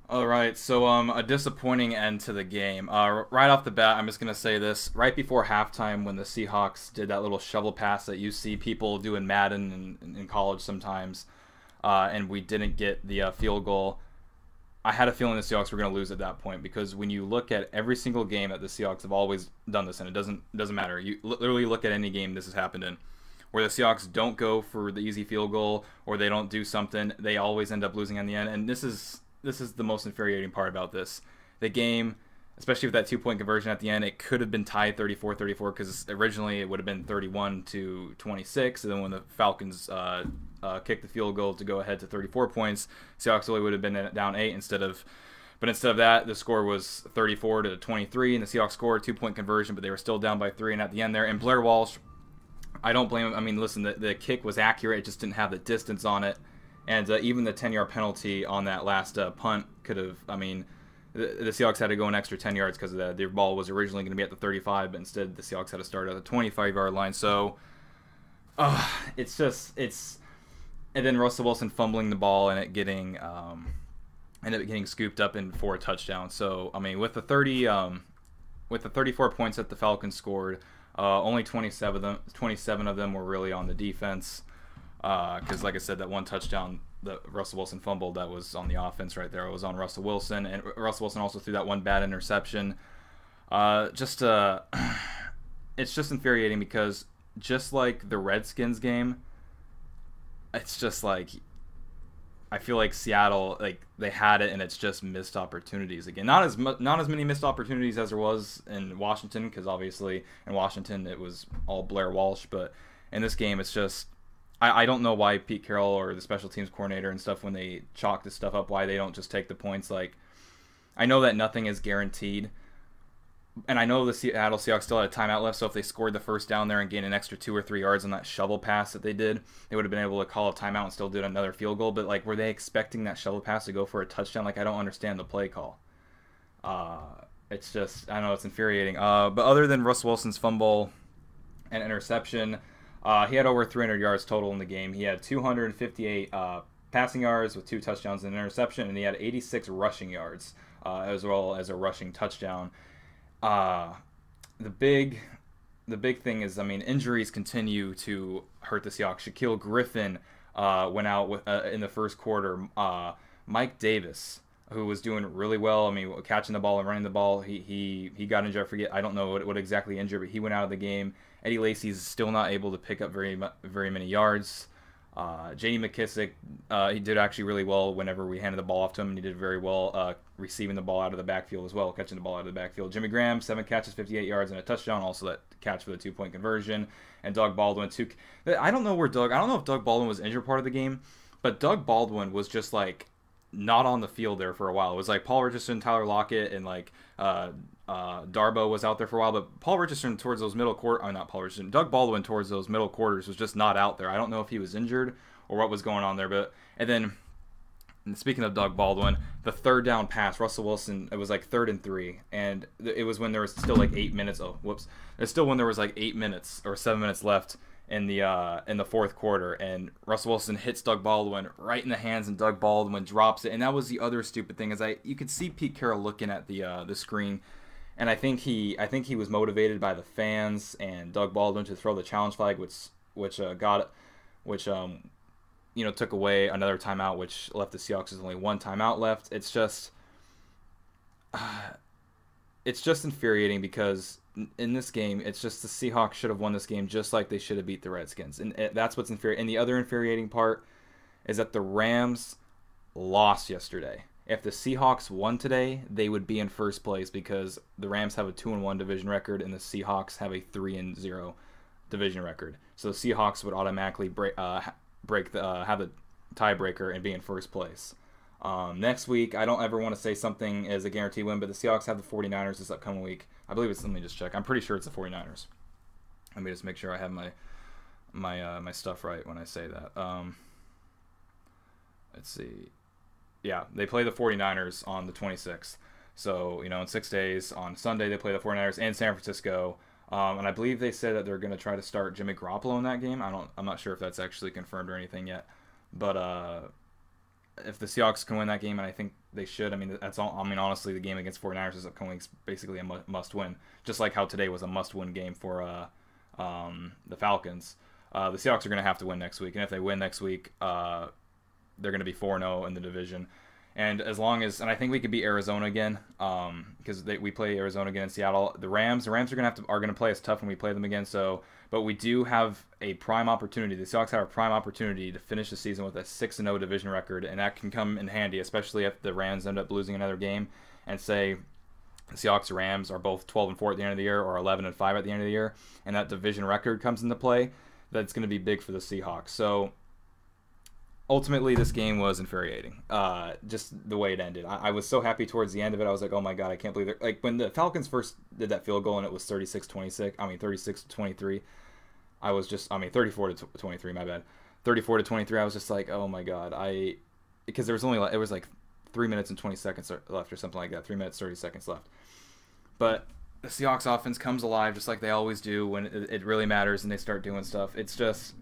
All right, so a disappointing end to the game. Right off the bat, I'm just gonna say this: right before halftime, when the Seahawks did that little shovel pass that you see people do in Madden and in college sometimes, and we didn't get the field goal. I had a feeling the Seahawks were going to lose at that point because when you look at every single game that the Seahawks have always done this, and it doesn't matter. You literally look at any game this has happened in, where the Seahawks don't go for the easy field goal or they don't do something, they always end up losing in the end. And this is the most infuriating part about this. The game, especially with that 2 point conversion at the end, it could have been tied 34-34 because originally it would have been 31-26, and then when the Falcons kicked the field goal to go ahead to 34 points, Seahawks only would have been down 8 but instead of that, the score was 34-23, and the Seahawks scored a 2 point conversion, but they were still down by 3. And at the end there, and Blair Walsh, I don't blame him. I mean, listen, the kick was accurate, it just didn't have the distance on it, and even the 10-yard penalty on that last punt could have. I mean, the Seahawks had to go an extra 10 yards because of that. Their ball was originally going to be at the 35, but instead the Seahawks had to start at the 25-yard line. So, it's and then Russell Wilson fumbling the ball and it getting ended up getting scooped up in for a touchdown. So I mean, with the 34 points that the Falcons scored, only 27 of them were really on the defense. Because like I said, that one touchdown that Russell Wilson fumbled, that was on the offense right there. It was on Russell Wilson, and Russell Wilson also threw that one bad interception. Just it's just infuriating because just like the Redskins game, it's just like I feel like Seattle, like they had it and it's just missed opportunities again. Not as many missed opportunities as there was in Washington, because obviously in Washington it was all Blair Walsh, but in this game it's just I don't know why Pete Carroll or the special teams coordinator and stuff, when they chalk this stuff up, why they don't just take the points. Like, I know that nothing is guaranteed, and I know the Seattle Seahawks still had a timeout left, so if they scored the first down there and gained an extra 2 or 3 yards on that shovel pass that they did, they would have been able to call a timeout and still do another field goal. But like, were they expecting that shovel pass to go for a touchdown? Like, I don't understand the play call. Uh, it's just, I don't know, it's infuriating. But other than Russ Wilson's fumble and interception, he had over 300 yards total in the game. He had 258 passing yards with 2 touchdowns and an interception, and he had 86 rushing yards as well as a rushing touchdown. Uh, the big thing is, I mean, injuries continue to hurt the Seahawks. Shaquille Griffin went out in the first quarter. Mike Davis, who was doing really well, I mean, catching the ball and running the ball, he got injured. I don't know what exactly injured, but he went out of the game. Eddie Lacy's still not able to pick up very many yards. J.D. McKissick, he did actually really well whenever we handed the ball off to him, and he did very well receiving the ball out of the backfield as well, catching the ball out of the backfield. Jimmy Graham, 7 catches, 58 yards, and a touchdown, also that catch for the 2 point conversion. And Doug Baldwin, I don't know if Doug Baldwin was injured part of the game, but Doug Baldwin was just like not on the field there for a while. It was like Paul Richardson, Tyler Lockett, and like Darbo was out there for a while, but Paul Richardson towards those middle quarter, not Paul Richardson, Doug Baldwin towards those middle quarters was just not out there. I don't know if he was injured or what was going on there, but and then speaking of Doug Baldwin, the third down pass, Russell Wilson, it was like 3rd and 3, and it was when there was still like 8 minutes. Oh, whoops! It's still when there was like 8 minutes or 7 minutes left in the fourth quarter, and Russell Wilson hits Doug Baldwin right in the hands, and Doug Baldwin drops it. And that was the other stupid thing, is you could see Pete Carroll looking at the screen, and I think he was motivated by the fans and Doug Baldwin to throw the challenge flag, which took away another timeout, which left the Seahawks with only one timeout left. It's just infuriating because in this game, it's just the Seahawks should have won this game just like they should have beat the Redskins. And that's what's infuriating. And the other infuriating part is that the Rams lost yesterday. If the Seahawks won today, they would be in first place because the Rams have a 2-1 division record and the Seahawks have a 3-0 division record. So the Seahawks would automatically have the tiebreaker and be in first place. Next week, I don't ever want to say something as a guaranteed win, but the Seahawks have the 49ers this upcoming week. I believe let me just check. I'm pretty sure it's the 49ers. Let me just make sure I have my stuff right when I say that. Let's see. Yeah, they play the 49ers on the 26th. So, in 6 days, on Sunday, they play the 49ers in San Francisco. And I believe they said that they're going to try to start Jimmy Garoppolo in that game. I'm not sure if that's actually confirmed or anything yet. But if the Seahawks can win that game, and I think they should, I mean, that's all. I mean, honestly, the game against 49ers is basically a must-win, just like how today was a must-win game for the Falcons. The Seahawks are going to have to win next week, and if they win next week, they're going to be 4-0 in the division. And as long as, and I think we could beat Arizona again, because we play Arizona again in Seattle. The Rams are going to play us tough when we play them again. So, but we do have a prime opportunity. The Seahawks have a prime opportunity to finish the season with a 6-0 division record, and that can come in handy, especially if the Rams end up losing another game. And say the Seahawks and Rams are both 12-4 at the end of the year, or 11-5 at the end of the year, and that division record comes into play. That's going to be big for the Seahawks. So ultimately, this game was infuriating. Just the way it ended. I was so happy towards the end of it. I was like, oh my God, I can't believe it. Like, when the Falcons first did that field goal and it was 36-23, I was just, 34-23, my bad. 34-23, I was just like, oh my God. Because there was it was like 3 minutes and 20 seconds left or something like that. 3 minutes, 30 seconds left. But the Seahawks offense comes alive just like they always do when it really matters and they start doing stuff. It's just...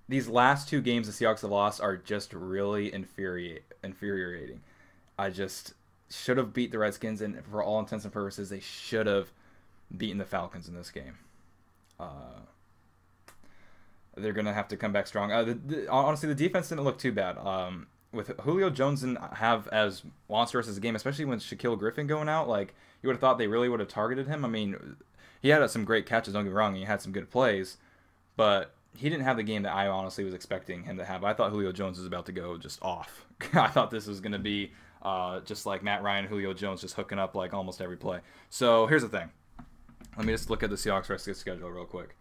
these last two games the Seahawks have lost are just really infuriating. I just should have beat the Redskins, and for all intents and purposes, they should have beaten the Falcons in this game. They're going to have to come back strong. Honestly, the defense didn't look too bad. With Julio Jones and have as monstrous as a game, especially when Shaquille Griffin going out, like, you would have thought they really would have targeted him. I mean, he had some great catches, don't get me wrong, and he had some good plays, but he didn't have the game that I honestly was expecting him to have. I thought Julio Jones was about to go just off. I thought this was going to be just like Matt Ryan, Julio Jones just hooking up like almost every play. So here's the thing. Let me just look at the Seahawks rest of the schedule real quick,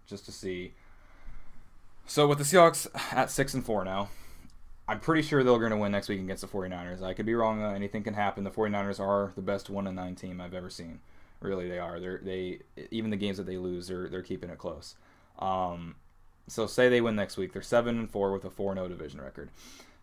just to see. So with the Seahawks at 6-4 now, I'm pretty sure they're going to win next week against the 49ers. I could be wrong. Anything can happen. The 49ers are the best 1-9 team I've ever seen. Really, they are. They even the games that they lose, they're keeping it close. So say they win next week, they're 7-4 with a 4-0 division record.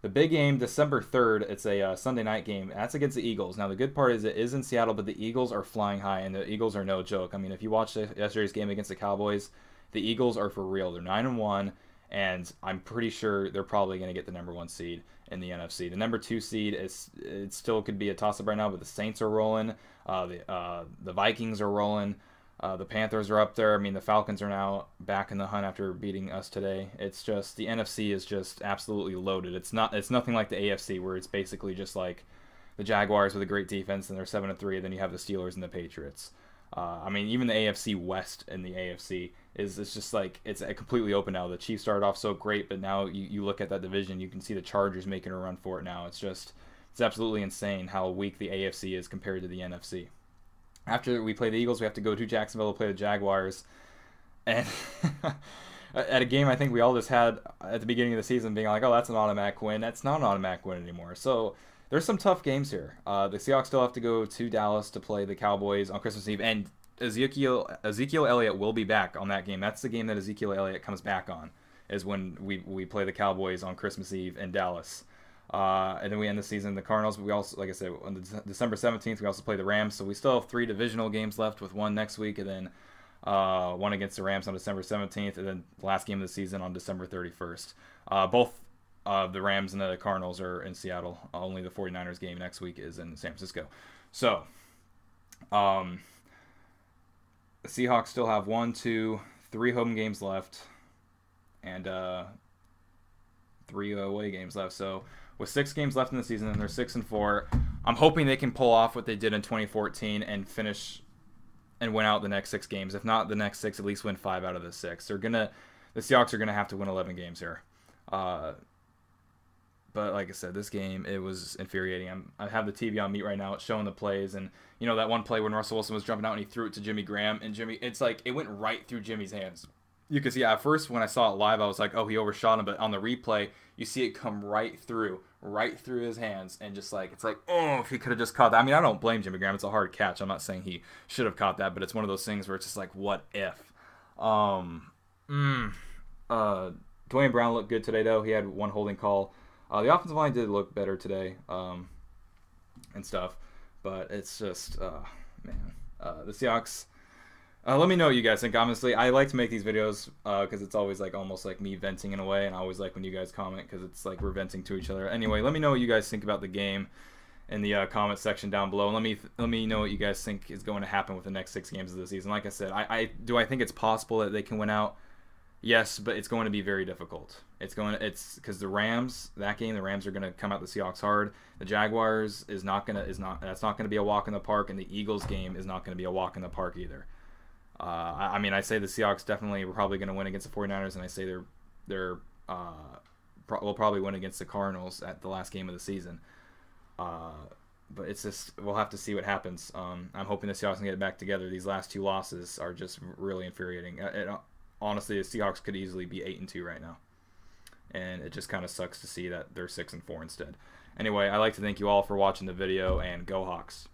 The big game, December 3rd, it's a Sunday night game. That's against the Eagles. Now the good part is it is in Seattle, but the Eagles are flying high, and the Eagles are no joke. I mean, if you watched yesterday's game against the Cowboys, the Eagles are for real. They're 9-1, and I'm pretty sure they're probably going to get the number 1 seed in the NFC. The number 2 seed it still could be a toss-up right now, but the Saints are rolling. The Vikings are rolling. The Panthers are up there. I mean, the Falcons are now back in the hunt after beating us today. It's just the NFC is just absolutely loaded. It's nothing like the AFC where it's basically just like the Jaguars with a great defense and they're 7-3, and then you have the Steelers and the Patriots. I mean, even the AFC West and the AFC it's just like it's completely open now. The Chiefs started off so great, but now you look at that division, you can see the Chargers making a run for it now. It's absolutely insane how weak the AFC is compared to the NFC. After we play the Eagles, we have to go to Jacksonville to play the Jaguars. And at a game I think we all just had at the beginning of the season being like, oh, that's an automatic win. That's not an automatic win anymore. So there's some tough games here. The Seahawks still have to go to Dallas to play the Cowboys on Christmas Eve. And Ezekiel Elliott will be back on that game. That's the game that Ezekiel Elliott comes back on, is when we play the Cowboys on Christmas Eve in Dallas. And then we end the season the Cardinals. But we also, like I said, on December 17th, we also play the Rams. So we still have 3 divisional games left, with one next week, and then one against the Rams on December 17th, and then the last game of the season on December 31st. Both the Rams and the Cardinals are in Seattle. Only the 49ers game next week is in San Francisco. So the Seahawks still have 1, 2, 3 home games left, and 3 away games left. So with 6 games left in the season, and they're 6-4, I'm hoping they can pull off what they did in 2014 and finish and win out the next 6 games. If not the next 6, at least win 5 out of the 6. The Seahawks are gonna have to win 11 games here. But like I said, this game, it was infuriating. I have the TV on mute right now. It's showing the plays, and you know that one play when Russell Wilson was jumping out and he threw it to Jimmy Graham, and it's like it went right through Jimmy's hands. You could see at first when I saw it live, I was like, oh, he overshot him, but on the replay, you see it come right through his hands, and just like it's like, oh, if he could have just caught that. I mean, I don't blame Jimmy Graham. It's a hard catch. I'm not saying he should have caught that, but it's one of those things where it's just like, what if? Dwayne Brown looked good today, though. He had one holding call. The offensive line did look better today, and stuff, but it's just, the Seahawks, Let me know what you guys think. Honestly, I like to make these videos because it's always like almost like me venting in a way, and I always like when you guys comment because it's like we're venting to each other. Anyway, let me know what you guys think about the game in the comment section down below. And let me know what you guys think is going to happen with the next 6 games of the season. Like I said, I think it's possible that they can win out. Yes, but it's going to be very difficult. It's because the Rams, the Rams are going to come out the Seahawks hard. The Jaguars that's not going to be a walk in the park, and the Eagles game is not going to be a walk in the park either. I mean, I say the Seahawks definitely were probably going to win against the 49ers, and I say will probably win against the Cardinals at the last game of the season. But it's just we'll have to see what happens. I'm hoping the Seahawks can get it back together. These last 2 losses are just really infuriating. Honestly, the Seahawks could easily be 8-2 right now, and it just kind of sucks to see that they're 6-4 instead. Anyway, I'd like to thank you all for watching the video, and go Hawks.